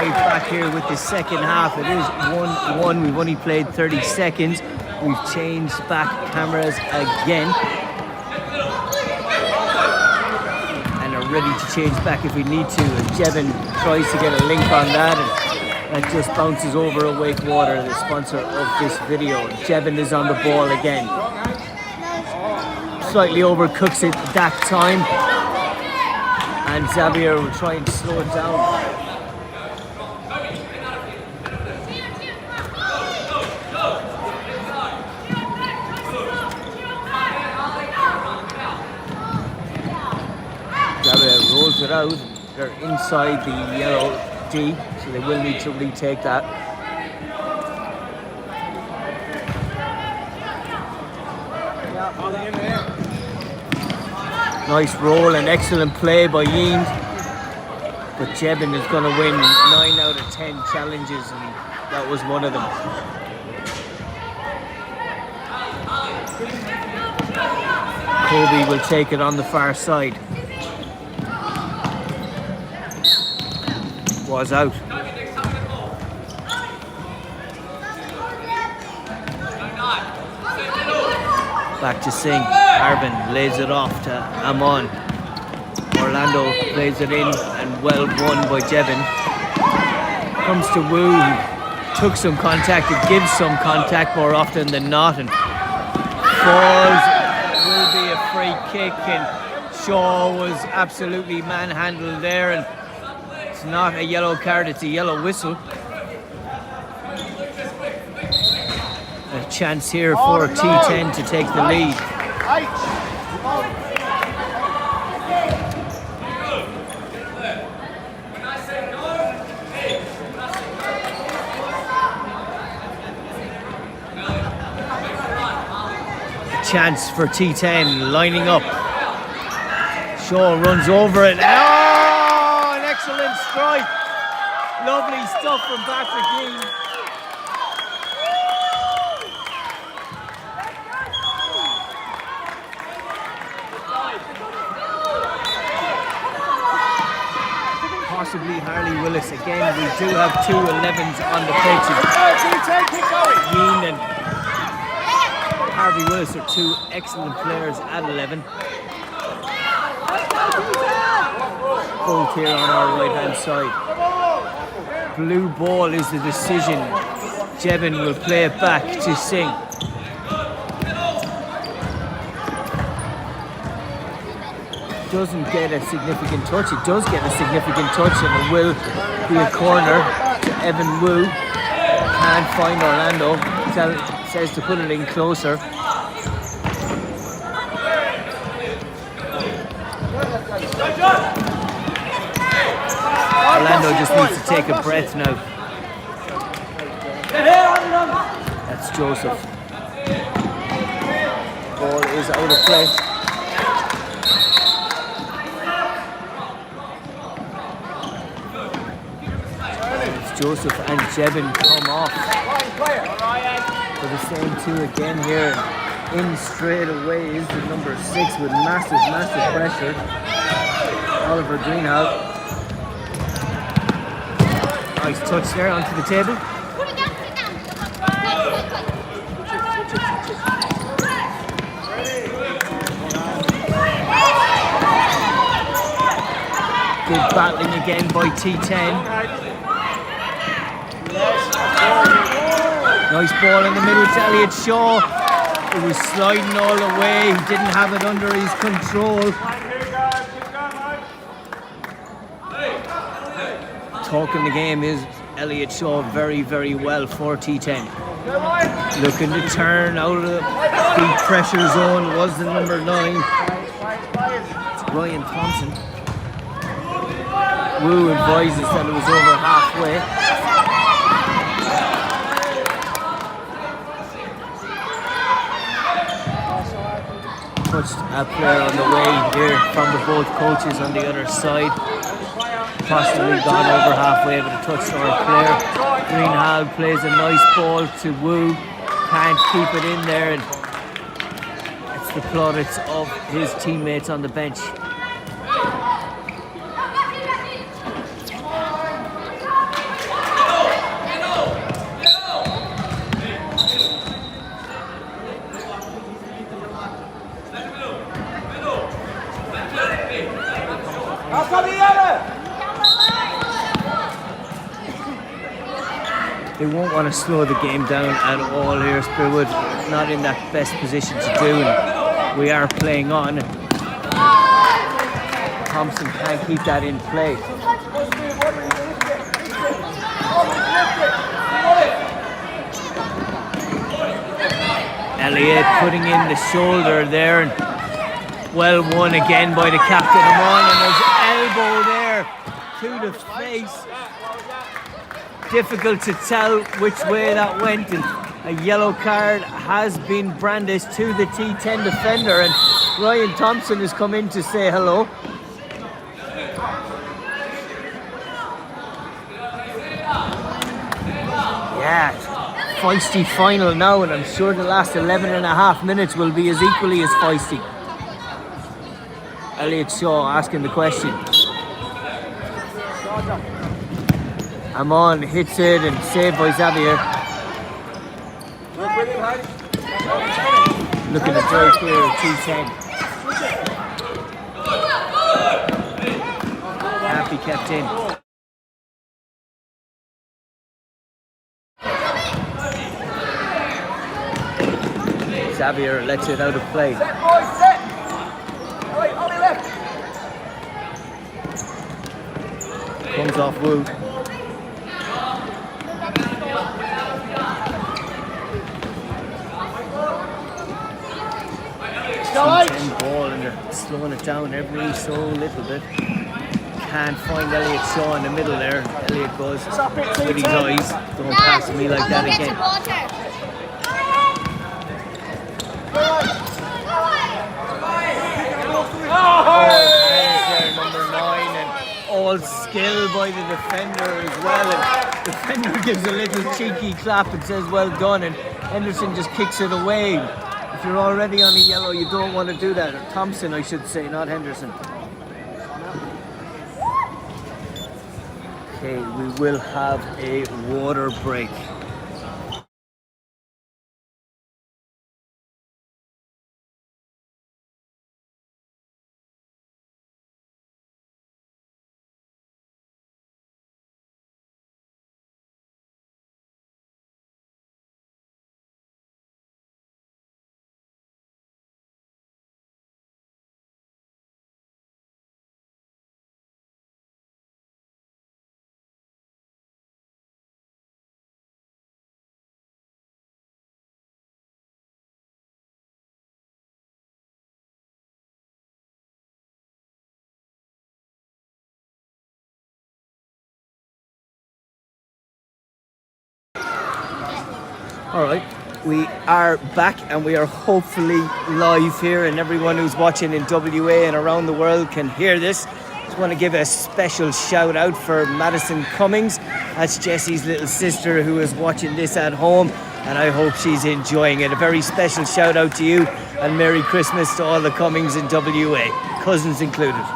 right back here with the second half. It is 1-1. We've only played 30 seconds. We've changed back cameras again. And are ready to change back if we need to. And Jevon tries to get a link on that. And that just bounces over Awake Water, the sponsor of this video. Jevon is on the ball again. Slightly overcooks it that time. And Xavier will try and slow it down. Xavier rolls it out. They're inside the yellow D, so they will need to retake that. Nice roll and excellent play by Yeames. But Jevon is going to win 9 out of 10 challenges, and that was one of them. Kobe will take it on the far side. Was out. Back to Singh. Arvin lays it off to Amon. Orlando plays it in and well won by Jevon. Comes to Wu, who took some contact. It gives some contact more often than not and falls. It will be a free kick, and Shaw was absolutely manhandled there, and it's not a yellow card, it's a yellow whistle. A chance here for T10 to take the lead. A chance for T10 lining up. Shaw runs over it. Oh, an excellent strike. Lovely stuff from Patrick Green. Possibly Harley Willis. Again, we do have 2 11s on the pitch. Yeen and Harvey Willis are 2 excellent players at 11. Both here on our right hand side. Blue ball is the decision. Jevon will play it back to Singh. Doesn't get a significant touch. It does get a significant touch, and it will be a corner to Evan Wu. Can't find Orlando. Says to put it in closer. Orlando just needs to take a breath now. That's Joseph. Ball is out of play. Joseph and Jevon come off for the same 2 again here. In straight away is the number 6 with massive pressure. Oliver Greenhouse. Nice touch there onto the table. Good battling again by T10. Nice ball in the middle to Elliot Shaw. It was sliding all the way. He didn't have it under his control. Talking the game is Elliot Shaw very well for T10. Looking to turn out of the big pressure zone was the number 9. It's Ryan Thompson. Wu advises that it was over halfway. Touched a player on the way here from the both coaches on the other side. Possibly gone over halfway, but a touched our player. Greenhall plays a nice ball to Wu. Can't keep it in there, and it's the plaudits of his teammates on the bench. They won't want to slow the game down at all here, Spearwood. Not in that best position to do, and we are playing on. Thompson can't keep that in play. Elliott putting in the shoulder there, and well won again by the captain. Amon, and his elbow there to the face. Difficult to tell which way that went, and a yellow card has been brandished to the T10 defender, and Ryan Thompson has come in to say hello. Yeah, feisty final now, and I'm sure the last 11 and a half minutes will be as equally as feisty. Elliott Shaw asking the question. Amon hits it and saved by Xavier. Looking at very clear at T10. Can't be kept in. Xavier lets it out of play. Comes off Wu. T10 ball, and they're slowing it down every so little bit. Can't find Elliott Shaw in the middle there. Elliott goes with his eyes. Don't pass me like that again. There, number 9, and all skill by the defender as well. And the defender gives a little cheeky clap and says well done, and Henderson just kicks it away. If you're already on a yellow, you don't want to do that. Or Thompson, I should say, not Henderson. Okay, we will have a water break. Alright, we are back and we are hopefully live here, and everyone who's watching in WA and around the world can hear this. Just want to give a special shout out for Madison Cummings. That's Jessie's little sister who is watching this at home, and I hope she's enjoying it. A very special shout out to you, and Merry Christmas to all the Cummings in WA, cousins included.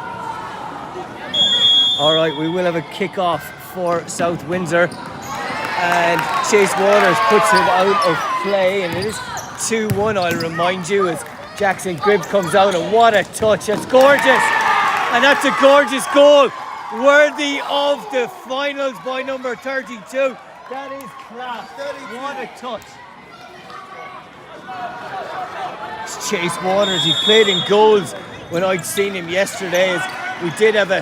Alright, we will have a kick-off for South Windsor. And Chase Waters puts it out of play, and it is 2-1, I'll remind you, as Jackson Gribb comes out, and what a touch, that's gorgeous, and that's a gorgeous goal, worthy of the finals by number 32, that is class, what a touch. It's Chase Waters, he played in goals when I'd seen him yesterday, as we did have a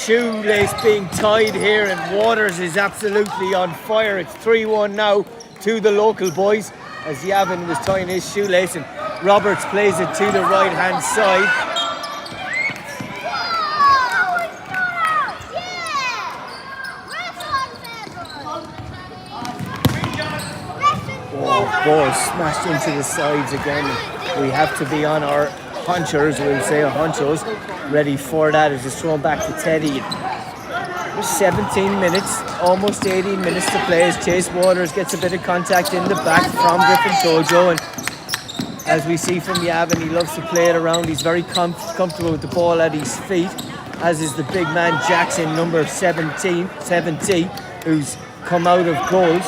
shoelace being tied here, and Waters is absolutely on fire. It's 3-1 now to the local boys, as Yavin was tying his shoelace, and Roberts plays it to the right hand side. Oh, ball smashed into the sides again. We have to be on our hunchers, we'll say, our honchos, ready for that as it's thrown back to Teddy. There's 17 minutes, almost 18 minutes to play, as Chase Waters gets a bit of contact in the back from Griffin Tojo, and as we see from Yavin, he loves to play it around. He's very comfortable with the ball at his feet, as is the big man Jackson, number 70, who's come out of goals.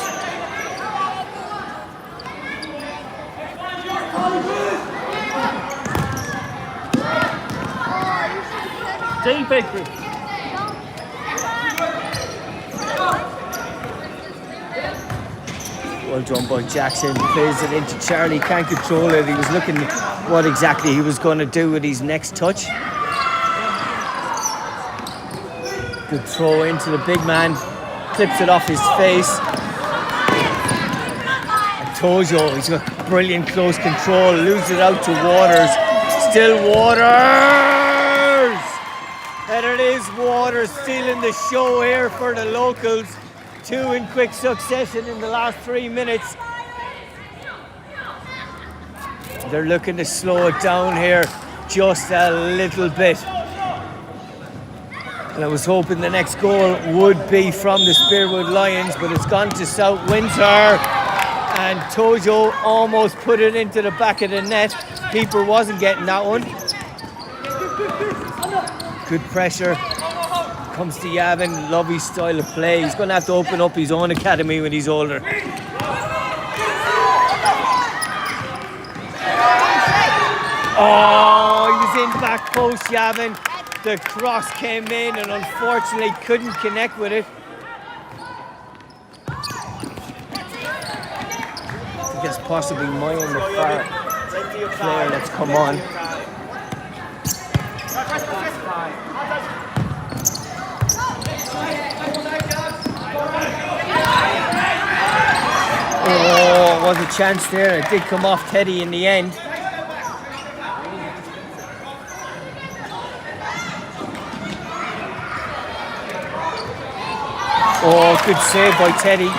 Deep victory. Well done by Jackson. Plays it into Charlie. Can't control it. He was looking what exactly he was going to do with his next touch. Good throw into the big man. Clips it off his face. And Tojo, he's got brilliant close control. Loses it out to Waters. Still Waters! There it is, Waters stealing the show here for the locals. 2 in quick succession in the last 3 minutes. They're looking to slow it down here just a little bit. And I was hoping the next goal would be from the Spearwood Lions, but it's gone to South Windsor. And Tojo almost put it into the back of the net. Keeper wasn't getting that one. Good pressure. Comes to Yavin, love his style of play. He's going to have to open up his own academy when he's older. Oh, he was in back post, Yavin. The cross came in and unfortunately couldn't connect with it. I think it's possibly Mayan, the far player that's come on. Oh, was a chance there. It did come off Teddy in the end. Oh, good save by Teddy.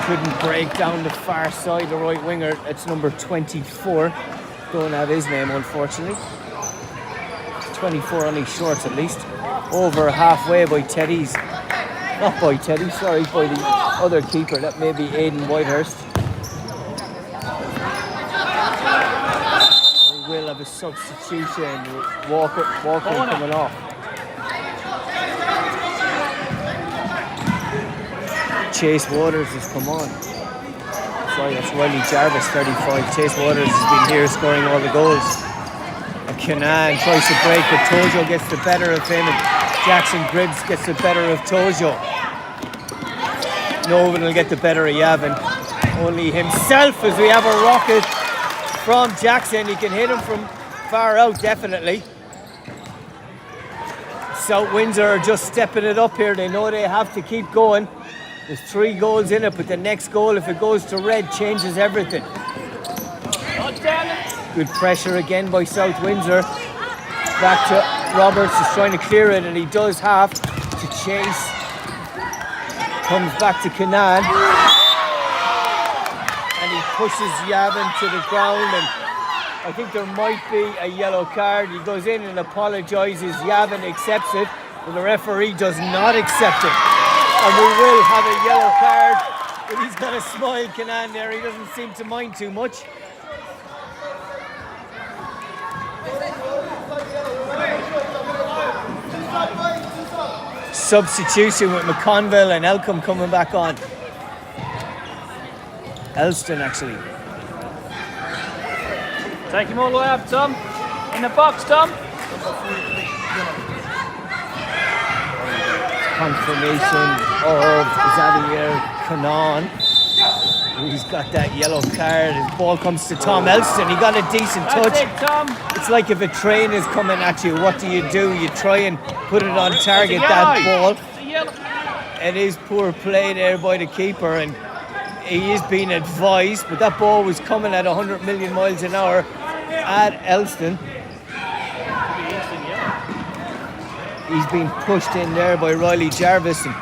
Couldn't break down the far side, the right winger. It's number 24. Don't have his name, unfortunately. 24 on his shorts, at least. Over halfway by Teddy's. Not by Teddy, sorry, by the other keeper. That may be Aidan Whitehurst. We will have a substitution. Walker coming off. Chase Waters has come on. Sorry, that's Riley Jarvis, 35. Chase Waters has been here scoring all the goals. And Kenan tries to break, but Tojo gets the better of him. And Jackson Gribbs gets the better of Tojo. No one will get the better of Yavin. Only himself, as we have a rocket from Jackson. He can hit him from far out, definitely. South Windsor are just stepping it up here. They know they have to keep going. There's 3 goals in it, but the next goal, if it goes to red, changes everything. Good pressure again by South Windsor. Back to Roberts, he's trying to clear it, and he does have to chase. Comes back to Kenan. And he pushes Yavin to the ground, and I think there might be a yellow card. He goes in and apologises. Yavin accepts it, but the referee does not accept it. And we will have a yellow card, but he's got a smile, Kenan, there. He doesn't seem to mind too much. Substitution with McConville and Elcombe coming back on. Elston, actually. Take him all the way up, Tom. In the box, Tom. Confirmation of Xavier Kenan. He's got that yellow card. His ball comes to Tom Elston. He got a decent touch. That's it, Tom. It's like if a train is coming at you, what do? You try and put it on target, that ball. It is poor play there by the keeper, and he is being advised, but that ball was coming at 100 million miles an hour at Elston. He's been pushed in there by Riley Jarvis, and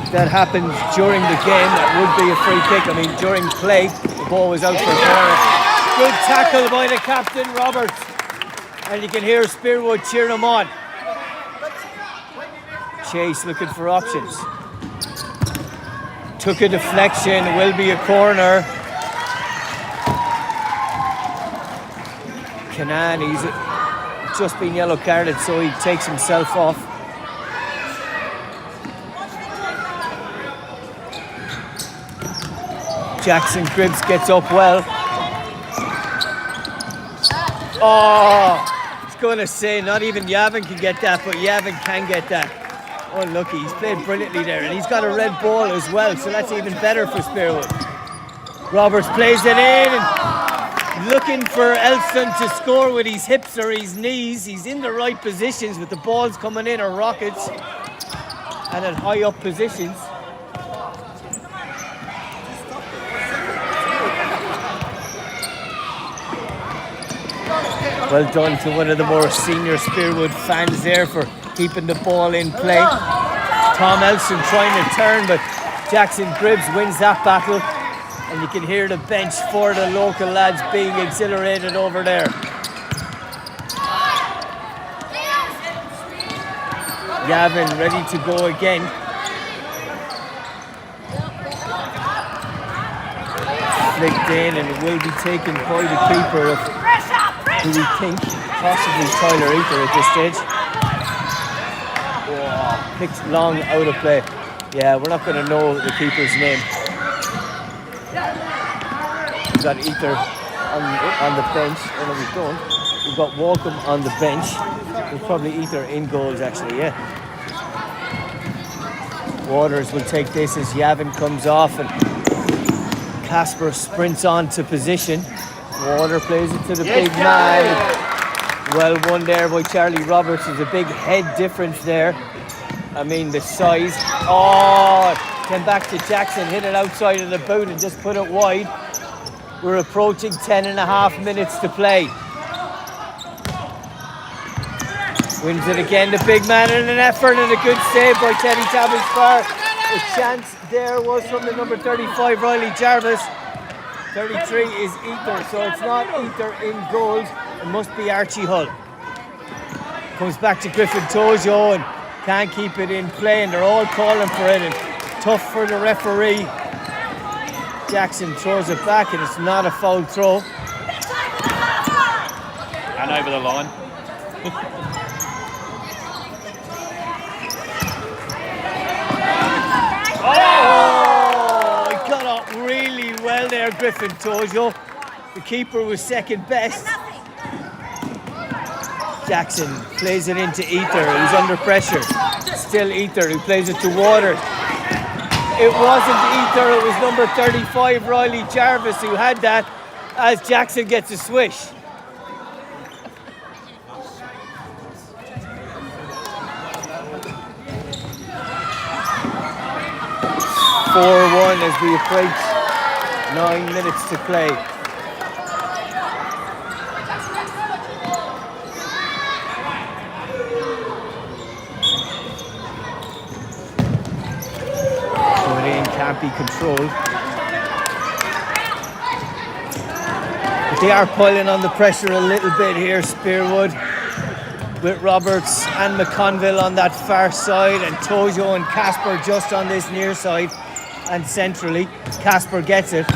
that happens during the game. That would be a free kick. I mean, during play, the ball was out for a corner. Good tackle by the captain, Roberts. And you can hear Spearwood cheering him on. Chase looking for options. Took a deflection, will be a corner. Kenan, he's just been yellow carded, so he takes himself off. Jackson Gribbs gets up well. Oh, he's going to say, not even Yavin can get that, but Yavin can get that. Unlucky, he's played brilliantly there, and he's got a red ball as well, so that's even better for Spearwood. Roberts plays it in, and looking for Elston to score with his hips or his knees. He's in the right positions, with the balls coming in are rockets, and at high up positions. Well done to one of the more senior Spearwood fans there for keeping the ball in play. Tom Elson trying to turn, but Jackson Gribbs wins that battle. And you can hear the bench for the local lads being exhilarated over there. Gavin ready to go again. Flicked in, and it will be taken by the keeper of who we think possibly Tyler Eater at this stage. Oh, picked long out of play. Yeah, we're not going to know the keeper's name. We've got Eater on the bench. Oh no, we don't. We've got Walcombe on the bench. There's probably Eater in goals actually, yeah. Waters will take this as Yavin comes off, and Casper sprints on to position. Water plays it to the big man. Well won there by Charlie Roberts. There's a big head difference there. I mean, the size. Oh, came back to Jackson, hit it outside of the boot and just put it wide. We're approaching 10.5 minutes to play. Wins it again, the big man, in an effort and a good save by Teddy Tabbins-Farr. The chance there was from the number 35, Riley Jarvis. 33 is Eater, so it's not Eater in goals. It must be Archie Hull. Comes back to Griffin Tojo and can't keep it in play, and they're all calling for it, and tough for the referee. Jackson throws it back, and it's not a foul throw. And over the line. Oh, he got up really well there, Griffin Tojo. The keeper was second best. Jackson plays it into Eater, who's under pressure. Still Eater, who plays it to Waters. It wasn't Eater, it was number 35, Riley Jarvis, who had that, as Jackson gets a swish. (4-1) as we approach 9 minutes to play. Can't be controlled. But they are piling on the pressure a little bit here, Spearwood, with Roberts and McConville on that far side, and Tojo and Casper just on this near side and centrally. Casper gets it,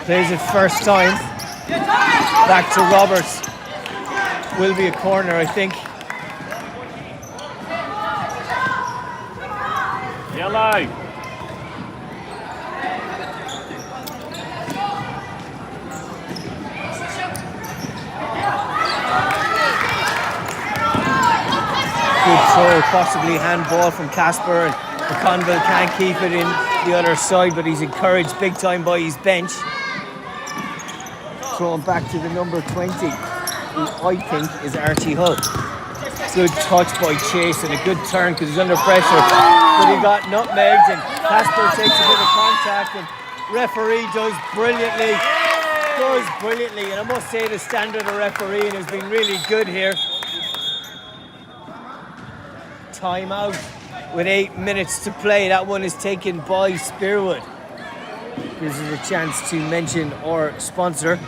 plays it first time, back to Roberts. Will be a corner, I think. Yellow. Good throw, possibly handball from Casper, and McConville can't keep it in the other side, but he's encouraged big time by his bench. Thrown back to the number 20, who I think is Archie Hull. Good touch by Chase and a good turn because he's under pressure, but he got nutmegged, and Casper takes a bit of contact, and referee does brilliantly, and I must say the standard of refereeing has been really good here. Time out with 8 minutes to play. That one is taken by Spearwood. This is a chance to mention our sponsor.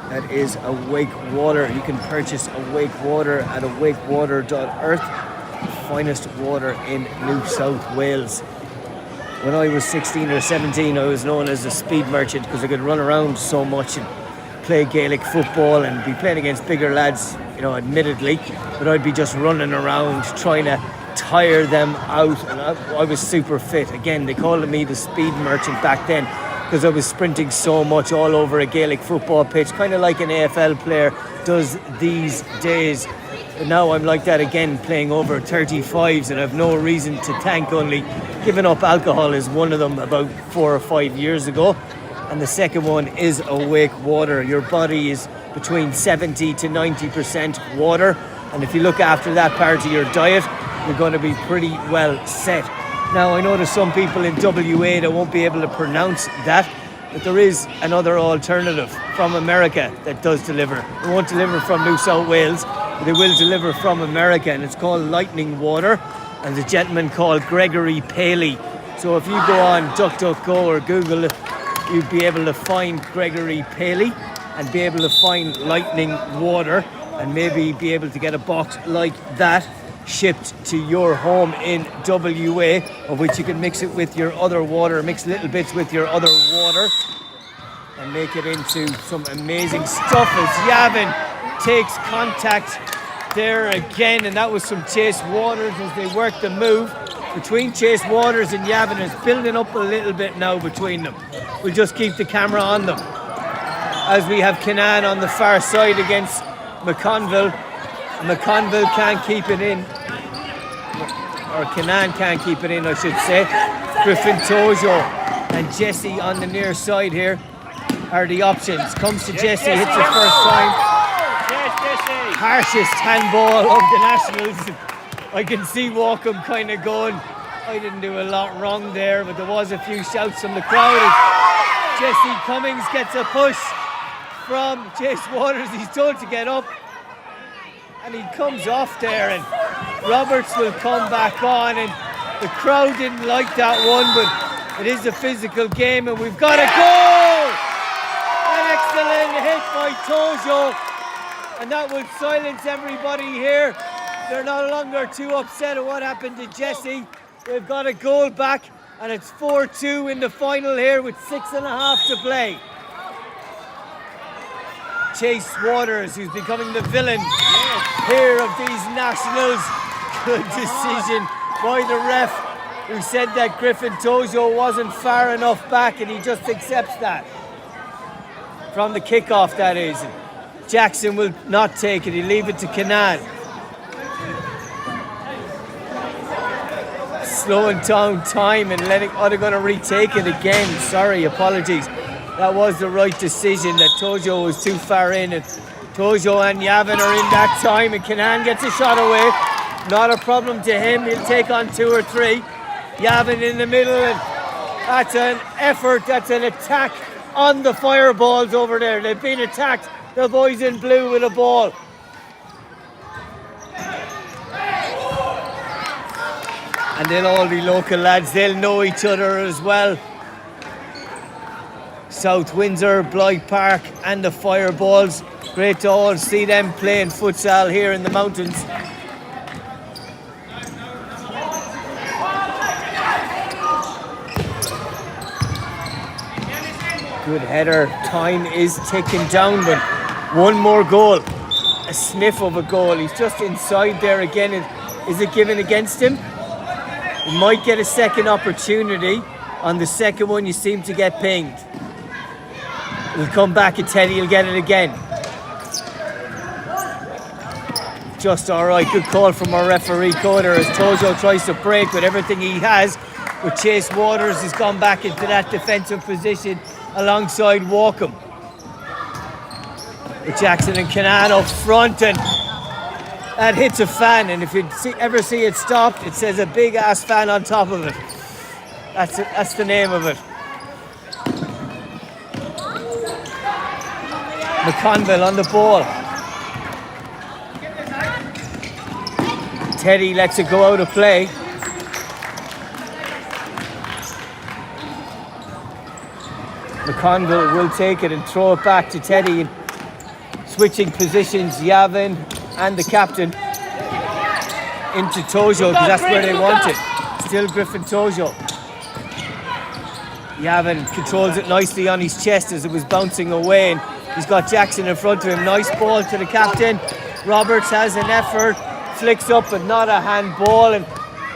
That is Awake Water. You can purchase Awake Water at awakewater.earth. The finest water in New South Wales. When I was 16 or 17, I was known as a speed merchant because I could run around so much and play Gaelic football and be playing against bigger lads, you know, admittedly, but I'd be just running around trying to tire them out, and I was super fit. Again, they called me the speed merchant back then because I was sprinting so much all over a Gaelic football pitch, kind of like an AFL player does these days. But now I'm like that again, playing over 35s, and I've no reason to thank, only giving up alcohol is one of them about 4 or 5 years ago. And the second one is awake water. Your body is between 70 to 90% water. And if you look after that part of your diet, you're going to be pretty well set. Now, I know there's some people in WA that won't be able to pronounce that, but there is another alternative from America that does deliver. It won't deliver from New South Wales, but it will deliver from America, and it's called Lightning Water, and the gentleman called Gregory Paley. So if you go on DuckDuckGo or Google it, you'd be able to find Gregory Paley and be able to find Lightning Water, and maybe be able to get a box like that shipped to your home in WA, of which you can mix it with your other water, mix little bits with your other water, and make it into some amazing stuff. As Yavin takes contact there again, and that was from Chase Waters as they work the move between Chase Waters and Yavin. Is building up a little bit now between them. We'll just keep the camera on them as we have Kinane on the far side against McConville. McConville can't keep it in, or Kinane can't keep it in, I should say. Griffin Tojo and Jesse on the near side here are the options. Comes to Jesse, hits it first time. Harshest handball of the Nationals. I can see Walkham kind of going, I didn't do a lot wrong there, but there was a few shouts from the crowd. Jesse Cummings gets a push from Chase Waters. He's told to get up, and he comes off there, and Roberts will come back on, and the crowd didn't like that one, but it is a physical game, and we've got a goal! An excellent hit by Tojo, and that will silence everybody here. They're no longer too upset at what happened to Jesse. They've got a goal back, and it's 4-2 in the final here with 6.5 to play. Chase Waters, who's becoming the villain here of these Nationals. Good decision by the ref, who said that Griffin Tojo wasn't far enough back, and he just accepts that. From the kickoff, that is. Jackson will not take it, he'll leave it to Kinane. Slowing down time and letting, they're going to retake it again. Sorry, apologies. That was the right decision, that Tojo was too far in, and Tojo and Yavin are in that time, and Kinane gets a shot away. Not a problem to him, he'll take on 2 or 3. Yavin in the middle, and that's an effort, that's an attack on the fireballs over there. They've been attacked, the boys in blue with a ball. And they'll all be local lads, they'll know each other as well. South Windsor, Blythe Park and the Fireballs. Great to all see them playing futsal here in the mountains. Good header, time is ticking down, but one more goal. A sniff of a goal, he's just inside there again. Is it given against him? He might get a second opportunity. On the second one, you seem to get pinged. He'll come back and Teddy will get it again. Just alright, good call from our referee Coder as Tojo tries to break with everything he has. But Chase Waters has gone back into that defensive position alongside Walkham. With Jackson and Kinane up front, and that hits a fan, and if you ever see it stopped, it says a big ass fan on top of it. That's the name of it. McConville on the ball. Teddy lets it go out of play. McConville will take it and throw it back to Teddy. Switching positions, Yavin and the captain into Tojo, because that's where they want it. Still Griffin Tojo. Yavin controls it nicely on his chest as it was bouncing away, and he's got Jackson in front of him. Nice ball to the captain. Roberts has an effort, flicks up, but not a handball, and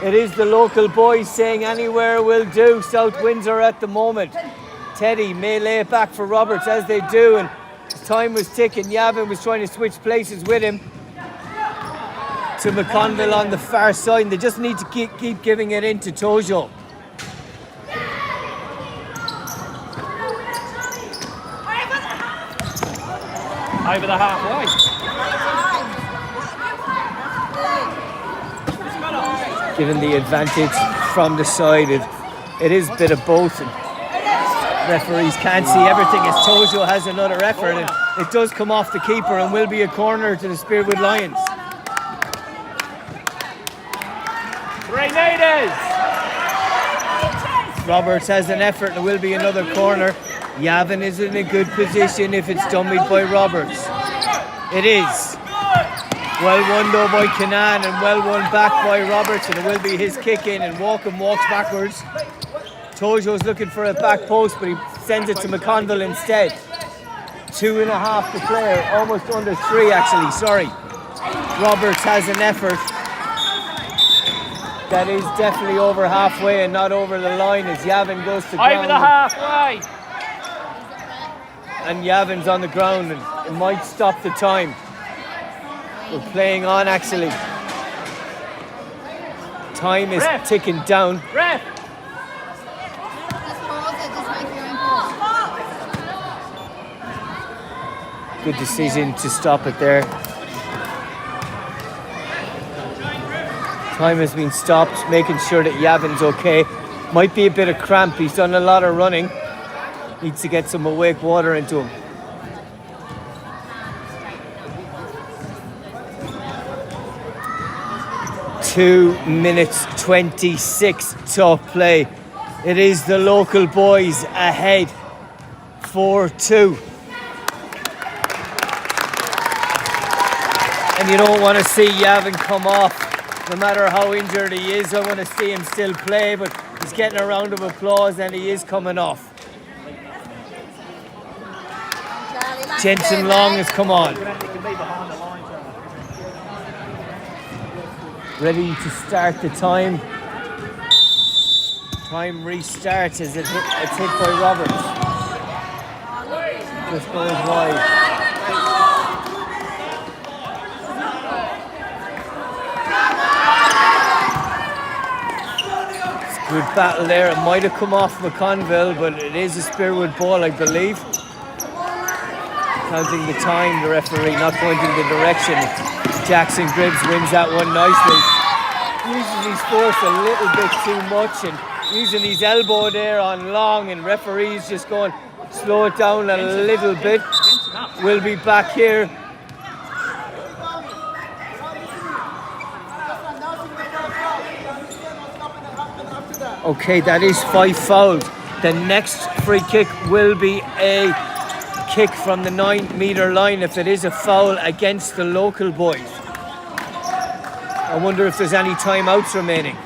it is the local boys saying anywhere will do. South Windsor at the moment. Teddy may lay it back for Roberts, as they do, and time was ticking. Yavin was trying to switch places with him to McConville on the far side. They just need to keep giving it into Tojo. Over the halfway. Given the advantage from the side, it is a bit of both. And referees can't see everything as Tojo has another effort, and it does come off the keeper and will be a corner to the Spearwood Lions. 3 metres. Roberts has an effort and it will be another corner. Yavin is in a good position if it's dummied by Roberts. It is. Well won though by Canan, and well won back by Roberts, and it will be his kick in, and Walkham walks backwards. Tojo's looking for a back post, but he sends it to McConville instead. 2.5 to play, almost under 3 actually, sorry. Roberts has an effort. That is definitely over halfway and not over the line as Yavin goes to ground. Over the halfway. And Yavin's on the ground, and it might stop the time. We're playing on actually. Time is ticking down. Ref. Good decision to stop it there. Time has been stopped, making sure that Yavin's okay. Might be a bit of cramp. He's done a lot of running. Needs to get some awake water into him. Two minutes 26 to play. It is the local boys ahead 4-2. And you don't want to see Yavin come off. No matter how injured he is, I want to see him still play, but he's getting a round of applause and he is coming off. Jensen Long has come on. Ready to start the time. Time restarts as it's hit by Roberts. Just goes wide. It's a good battle there. It might have come off McConville, but it is a Spearwood ball, I believe. Counting the time, the referee not pointing the direction. Jackson Gribbs wins that one nicely. Uses his force a little bit too much and using his elbow there on Long, and referees just going, slow it down a little bit. We'll be back here. Okay, that is 5 fouls. The next free kick will be a kick from the 9-metre line if it is a foul against the local boys. I wonder if there's any timeouts remaining.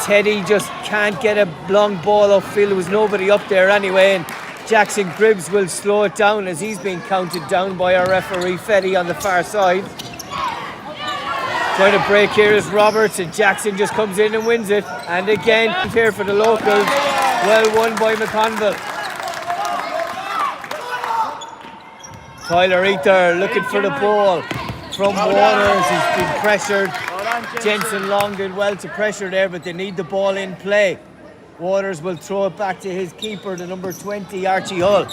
Teddy just can't get a long ball upfield. There was nobody up there anyway, and Jackson Gribbs will slow it down as he's being counted down by our referee Fetty on the far side. Trying to break here is Roberts, and Jackson just comes in and wins it. And again, here for the locals. Well won by McConville. Tyler Ether looking for the ball from Waters. He's been pressured. Jensen Long did well to pressure there, but they need the ball in play. Waters will throw it back to his keeper, the number 20, Archie Hull.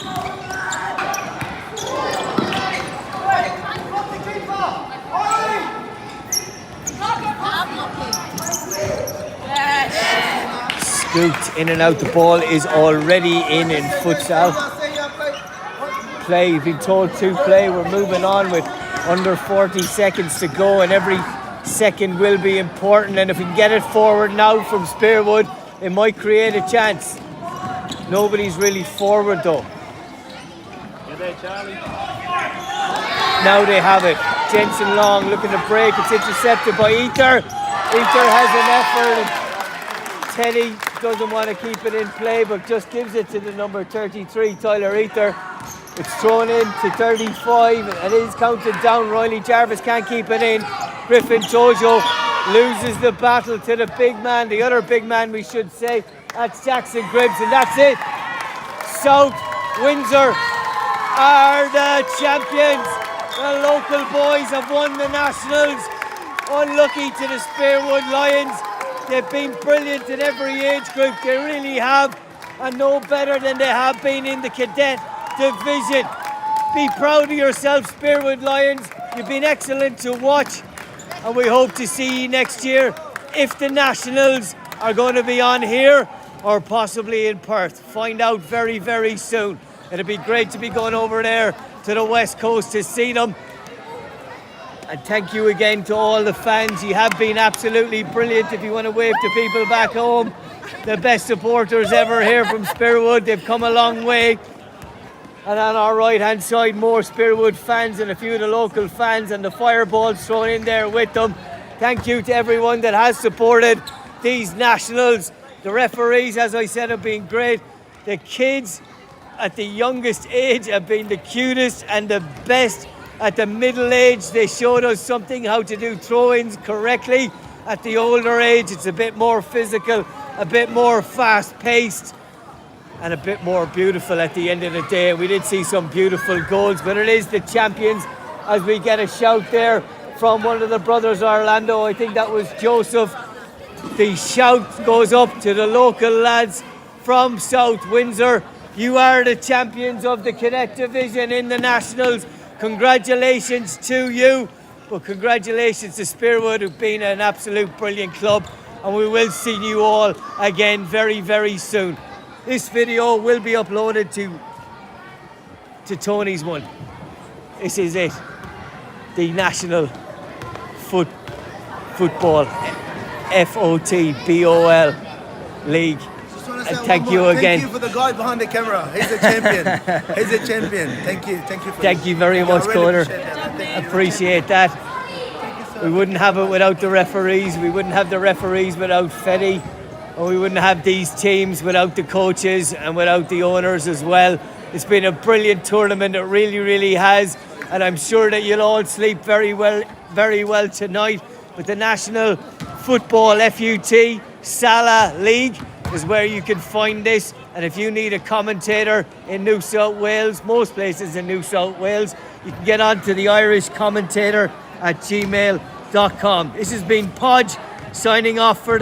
Scooped in and out. The ball is already in futsal. Play, you've been told to play. We're moving on with under 40 seconds to go, and every second will be important, and if we can get it forward now from Spearwood, it might create a chance. Nobody's really forward though. Now they have it. Jensen Long looking to break. It's intercepted by Ether. Ether has an effort. Teddy doesn't want to keep it in play, but just gives it to the number 33, Tyler Ether. It's thrown in to 35, and it is counted down. Riley Jarvis can't keep it in. Griffin Tojo loses the battle to the big man, the other big man we should say. That's Jackson Gribbs, and that's it. South Windsor are the champions. The local boys have won the Nationals. Unlucky to the Spearwood Lions. They've been brilliant in every age group. They really have. And no better than they have been in the cadet division. Be proud of yourself, Spearwood Lions. You've been excellent to watch. And we hope to see you next year if the Nationals are going to be on here or possibly in Perth. Find out very, very soon. It'll be great to be going over there to the West Coast to see them. And thank you again to all the fans. You have been absolutely brilliant. If you want to wave to people back home, the best supporters ever here from Spearwood. They've come a long way. And on our right-hand side, more Spearwood fans and a few of the local fans, and the fireballs thrown in there with them. Thank you to everyone that has supported these Nationals. The referees, as I said, have been great. The kids at the youngest age have been the cutest, and the best at the middle age. They showed us something, how to do throw-ins correctly. At the older age, it's a bit more physical, a bit more fast-paced, and a bit more beautiful at the end of the day. We did see some beautiful goals, but it is the champions. As we get a shout there from one of the brothers, Orlando, I think that was Joseph. The shout goes up to the local lads from South Windsor. You are the champions of the cadet division in the Nationals. Congratulations to you, but congratulations to Spearwood, who've been an absolute brilliant club, and we will see you all again very, very soon. This video will be uploaded to Tony's one. This is it. The National Football FOTBOL League. And thank you again. Thank you for the guy behind the camera. He's a champion. He's a champion. Thank you. Thank you for Thank you very much, Connor. Appreciate that. We wouldn't have it without the referees. We wouldn't have the referees without Fetty. And we wouldn't have these teams without the coaches and without the owners as well. It's been a brilliant tournament. It really, really has. And I'm sure that you'll all sleep very well tonight. But the National Football FUT Sala League is where you can find this. And if you need a commentator in New South Wales, most places in New South Wales, you can get on to the Irish commentator at gmail.com. This has been Podge signing off for the